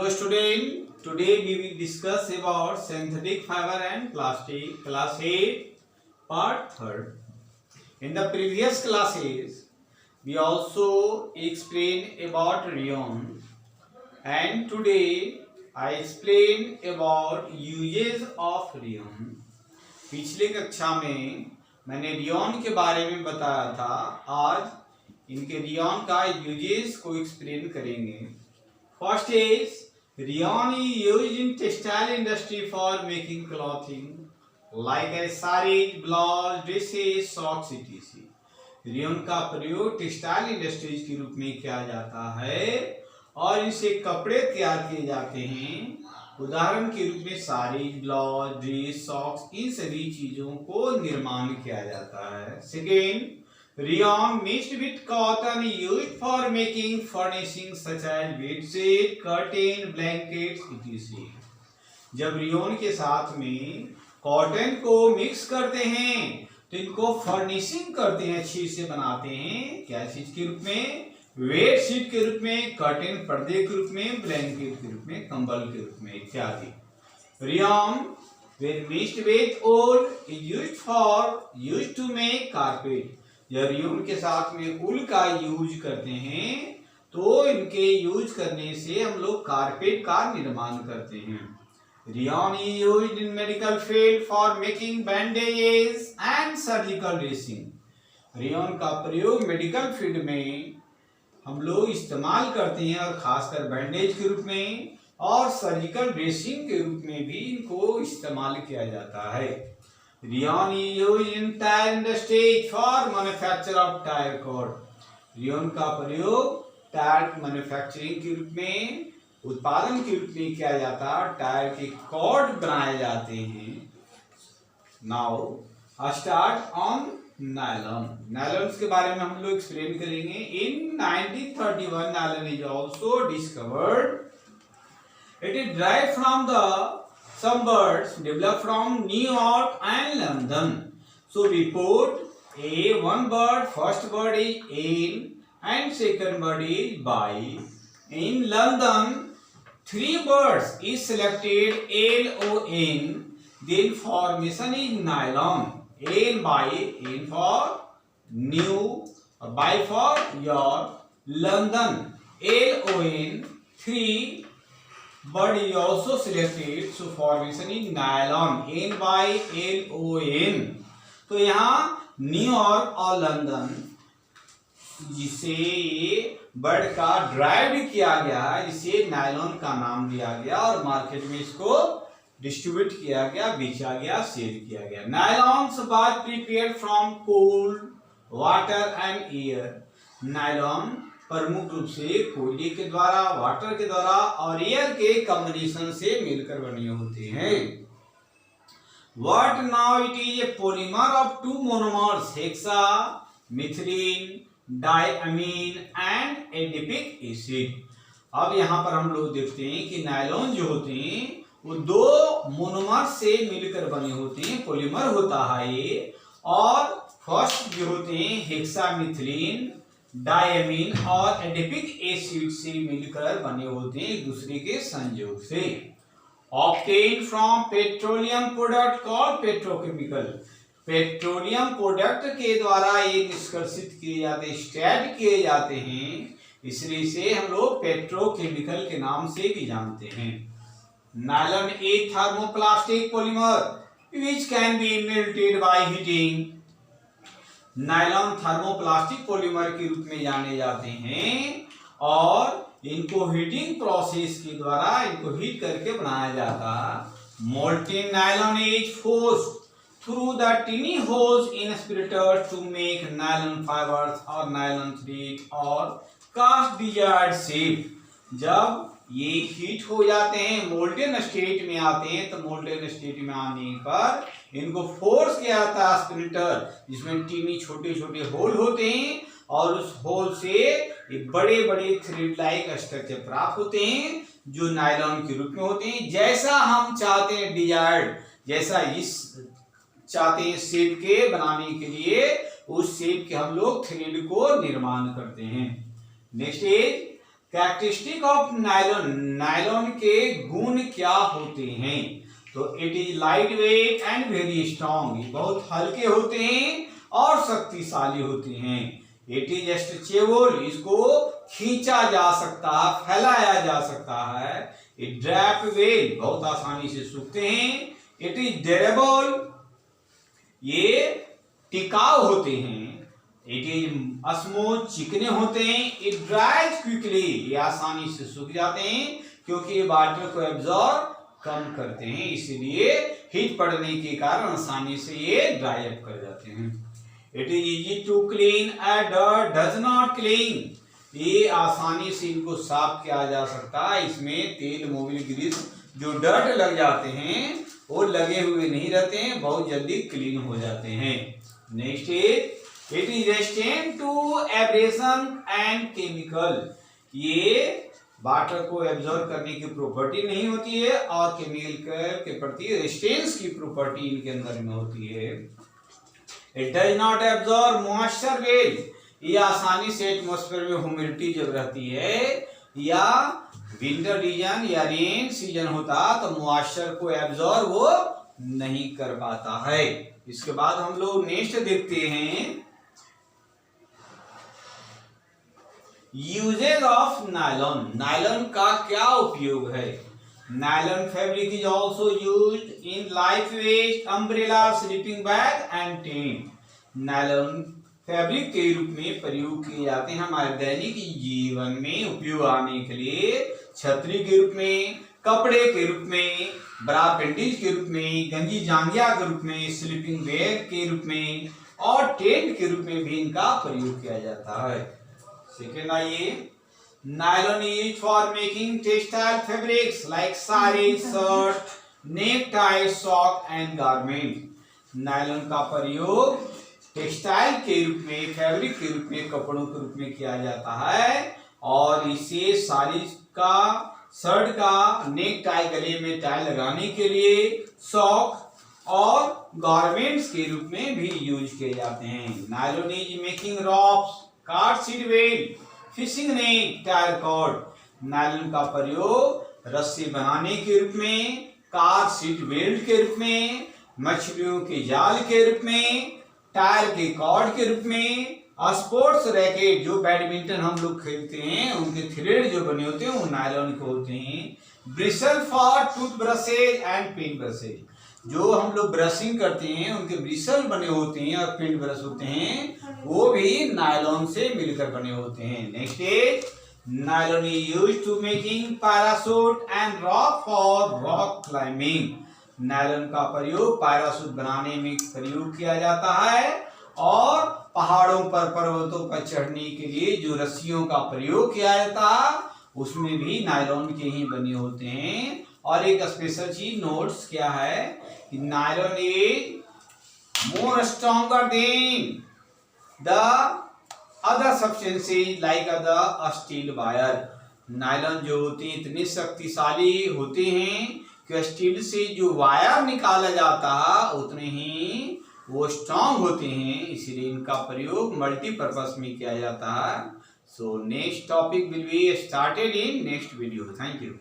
Hello student, today we will discuss about synthetic fiber and plastic, class 8, part 3rd. In the previous classes, we also explained about rayon, and today I explain about uses of rayon. पिछले कक्षा में मैंने rayon के बारे में बताया था। आज इनके रियोन का यूजेस को एक्सप्लेन करेंगे। First is rayon is used in textile industry for making clothing like sarees, blouse, dresses, socks etc. Rayon का प्रयोग टेक्सटाइल इंडस्ट्रीज के रूप में किया जाता है और इनसे कपड़े तैयार किए जाते हैं। उदाहरण के रूप में साड़ी, ब्लाउज, ड्रेस, सॉक्स, इन सभी चीजों को निर्माण किया जाता है। Second, rayon mixed with cotton used for making furnishing such as bedsheet, curtain, blankets etc. जब रेयन के साथ में कॉटन को मिक्स करते हैं तो इनको फर्निशिंग करते हैं, अच्छी से बनाते हैं। क्या चीज के रूप में? बेडशीट के रूप में, कर्टेन पर्दे के रूप में, ब्लैंकेट के रूप में, कंबल के रूप में इत्यादि। Rayon when mixed with wool is used to make carpet. जब रेयन के साथ में ऊल का यूज करते हैं तो इनके यूज करने से हम लोग कारपेट का निर्माण करते हैं। Rayon is used in medical field for making bandages and surgical dressing. Rayon का प्रयोग मेडिकल फील्ड में हम लोग इस्तेमाल करते हैं और खासकर बैंडेज के रूप में और सर्जिकल ड्रेसिंग के रूप में भी इनको इस्तेमाल किया जाता है। Rayon is used in tire industry for manufacture of tire cord. Rayon का प्रयोग टायर मैन्युफैक्चरिंग के रूप में, उत्पादन के रूप में किया जाता है। टायर के कॉर्ड बनाए जाते हैं। Now start on nylon. Nylon के बारे में हम लोग एक्सप्लेन करेंगे। इन 1931 nylon is also discovered. It is derived from the some birds developed from New York and London. So we put one bird, first bird is in and second bird is by. In London, 3 birds is selected LON. Then formation is nylon. N by, N for new, by for your. London, LON, 3 bird is also selected, so formation is nylon. N by LON. तो यहाँ New York और London जिसे ये bird का drive किया गया है, जिसे नायलॉन का नाम दिया गया और मार्केट में इसको डिस्ट्रीब्यूट किया गया, बेचा गया, सेल किया गया। Nylon was prepared from coal, water and air. Nylon प्रमुख रूप से कोयले के द्वारा, वाटर के द्वारा और एयर के कॉम्बिनेशन से मिलकर बने होते हैं। What now it is a polymer of 2 monomers, hexa, methylene, diamine and adipic acid. अब यहाँ पर हम लोग देखते हैं कि नायलॉन जो होते हैं वो 2 मोनोमर से मिलकर बने होते हैं, पॉलीमर होता है ये। और फर्स्ट जो होते हैं हेक्सामिथिलीन, डायमीन और एडिपिक एसिड से मिलकर बने होते हैं एक दूसरे के संयोग से। Obtain from petroleum product called petrochemical. Petroleum product के द्वारा ये निष्कर्षित किए जाते, एक्सट्रैक्ट किए जाते हैं, इसलिए इसे हम लोग पेट्रोकेमिकल के नाम से भी जानते हैं। Nylon A thermoplastic polymer which can be melted by heating. Nylon thermoplastic polymer के रूप में जाने जाते हैं और इनको हीटिंग प्रोसेस के द्वारा इनको हीट करके बनाया जाता है। Molten nylon is forced through the tiny holes in spinnerets to make nylon fibres और नायलॉन थ्रेड और कास्ट डिजायर्ड शेप। जब ये हीट हो जाते हैं, मोल्टेन स्टेट में आते हैं, तो मोल्टेन स्टेट में आने पर इनको फोर्स किया जाता है स्पिरिटर, जिसमें टीनी छोटे छोटे होल होते हैं और उस होल से बड़े बड़े थ्रेड लाइक स्ट्रक्चर प्राप्त होते हैं जो नायलॉन के रूप में होते हैं। जैसा हम चाहते हैं डिजायर्ड, जैसा इस चाहते हैं शेप के बनाने के लिए, उस शेप के हम लोग थ्रेड को निर्माण करते हैं। Next is characteristic of nylon, nylon के गुण क्या होते हैं? तो it is light weight and very strong, बहुत हल्के होते हैं और शक्तिशाली होते हैं। इट इज स्ट्रेचेबल, इसको खींचा जा सकता है, फैलाया जा सकता है। इट ड्रैप वेल, बहुत आसानी से सूखते हैं। इट इज ड्यूरेबल, ये टिकाऊ होते हैं। इट इज स्मूथ, चिकने होते हैं। इट ड्राइज क्विकली, ये आसानी से सूख जाते हैं क्योंकि ये वाटर को एब्जॉर्ब कम करते हैं, इसीलिए हीट पड़ने के कारण आसानी से ये ड्राई अप कर जाते हैं। It is easy to clean, dirt does not clean, ये आसानी से इनको साफ किया जा सकता है। इसमें तेल, मोबिल ग्रीस, जो डर्ट लग जाते हैं वो लगे हुए नहीं रहते हैं, बहुत जल्दी क्लीन हो जाते हैं। Next is it is resistant to abrasion and chemical, ये वाटर को एब्जॉर्ब करने की प्रॉपर्टी नहीं होती है और केमिकल के प्रति रेजिस्टेंस की प्रॉपर्टी इनके अंदर में होती है। It does not absorb moisture well, ये आसानी से एटमॉस्फेयर में ह्यूमिडिटी जब रहती है या विंटर सीजन या रेन सीजन होता तो मॉइस्चर को एब्जॉर्ब वो नहीं कर पाता है। इसके बाद हम लोग नेक्स्ट देखते हैं यूजेज ऑफ नायलॉन, नायलॉन का क्या उपयोग है? Nylon fabric is also used in light weight umbrella, sleeping bag and tent. Nylon fabric के रूप में प्रयोग किए जाते हैं हमारे दैनिक जीवन में उपयोग आने के लिए, छतरी के रूप में, कपड़े के रूप में, ब्रा पेंटिज के रूप में, गंजी जांघिया के रूप में, स्लीपिंग बैग के रूप में और टेंट के रूप में भी इनका प्रयोग किया जाता है। सेकेंड आइए, nylon use for making textile fabrics like sari, shirt, neck tie, sock and garment. Nylon का प्रयोग टेक्सटाइल के रूप में, फैब्रिक के रूप में, कपड़ों के रूप में किया जाता है और इसे साड़ी का, शर्ट का, नेक टाई, गले में टाई लगाने के लिए, सॉक और गारमेंट्स के रूप में भी यूज किए जाते हैं। Nylon is making ropes, card seat belt, fishing net, tyre cord. Nylon का प्रयोग रस्सी बनाने के रूप में, कार सीट बेल्ट के रूप में, मछलियों के जाल के रूप में, टायर के कॉर्ड के रूप में, स्पोर्ट्स रैकेट, जो बैडमिंटन हम लोग खेलते हैं उनके थ्रेड जो बने होते हैं वो नायलॉन के होते हैं। Bristle for tooth brushes and paint brushes, जो हम लोग ब्रशिंग करते हैं उनके ब्रिसल बने होते हैं और पेंट ब्रश होते हैं वो भी नायलॉन से मिलकर बने होते हैं। Next is nylon is used to making parachute and rock for rock climbing. Nylon का प्रयोग पैराशूट बनाने में प्रयोग किया जाता है और पहाड़ों पर, पर्वतों पर चढ़ने के लिए जो रस्सियों का प्रयोग किया जाता है उसमें भी नायलॉन के ही बने होते हैं। और एक स्पेशल चीज नोट्स क्या है कि nylon is more stronger than the other substances like the steel wire. Nylon जो होते हैं इतने शक्तिशाली होते हैं कि स्टील से जो वायर निकाला जाता है उतने ही वो स्ट्रॉन्ग होते हैं, इसीलिए इनका प्रयोग मल्टीपर्पज में किया जाता है। So next topic will be started in next video. Thank you.